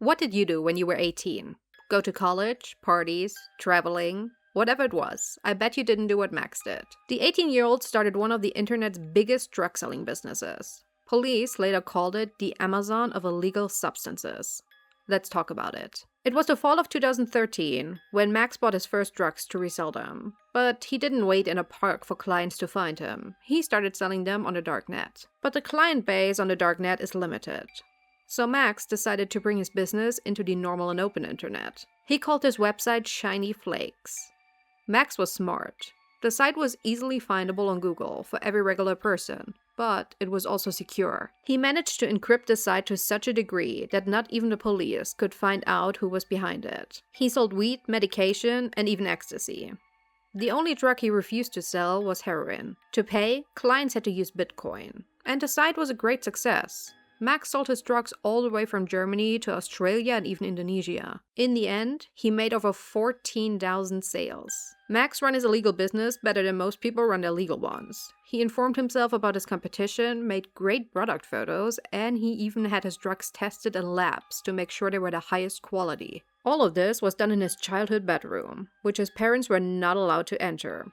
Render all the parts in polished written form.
What did you do when you were 18? Go to college, parties, traveling, whatever it was. I bet you didn't do what Max did. The 18-year-old started one of the internet's biggest drug selling businesses. Police later called it the Amazon of illegal substances. Let's talk about it. It was the fall of 2013 when Max bought his first drugs to resell them. But he didn't wait in a park for clients to find him. He started selling them on the dark net. But the client base on the dark net is limited. So Max decided to bring his business into the normal and open internet. He called his website Shiny Flakes. Max was smart. The site was easily findable on Google for every regular person, but it was also secure. He managed to encrypt the site to such a degree that not even the police could find out who was behind it. He sold weed, medication, and even ecstasy. The only drug he refused to sell was heroin. To pay, clients had to use Bitcoin. And the site was a great success. Max sold his drugs all the way from Germany to Australia and even Indonesia. In the end, he made over 14,000 sales. Max ran his illegal business better than most people run their legal ones. He informed himself about his competition, made great product photos, and he even had his drugs tested in labs to make sure they were the highest quality. All of this was done in his childhood bedroom, which his parents were not allowed to enter.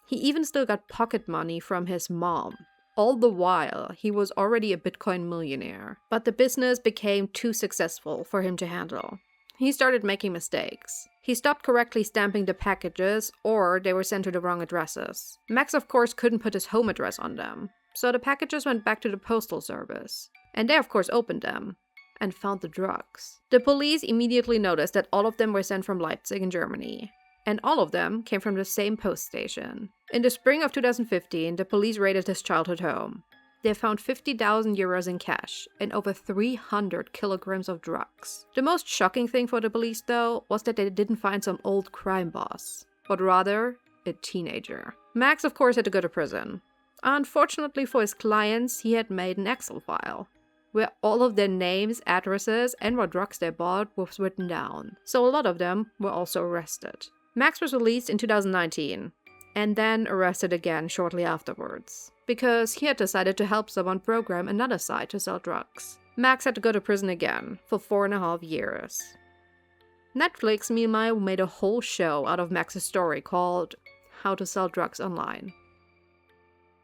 He even still got pocket money from his mom. All the while, he was already a Bitcoin millionaire. But the business became too successful for him to handle. He started making mistakes. He stopped correctly stamping the packages, or they were sent to the wrong addresses. Max, of course, couldn't put his home address on them. So the packages went back to the postal service. And they, of course, opened them and found the drugs. The police immediately noticed that all of them were sent from Leipzig in Germany. And all of them came from the same post station. In the spring of 2015, the police raided his childhood home. They found 50,000 euros in cash and over 300 kilograms of drugs. The most shocking thing for the police, though, was that they didn't find some old crime boss, but rather a teenager. Max, of course, had to go to prison. Unfortunately for his clients, he had made an Excel file where all of their names, addresses, and what drugs they bought was written down. So a lot of them were also arrested. Max was released in 2019, and then arrested again shortly afterwards, because he had decided to help someone program another site to sell drugs. Max had to go to prison again for 4.5 years. Netflix, meanwhile, made a whole show out of Max's story called How to Sell Drugs Online.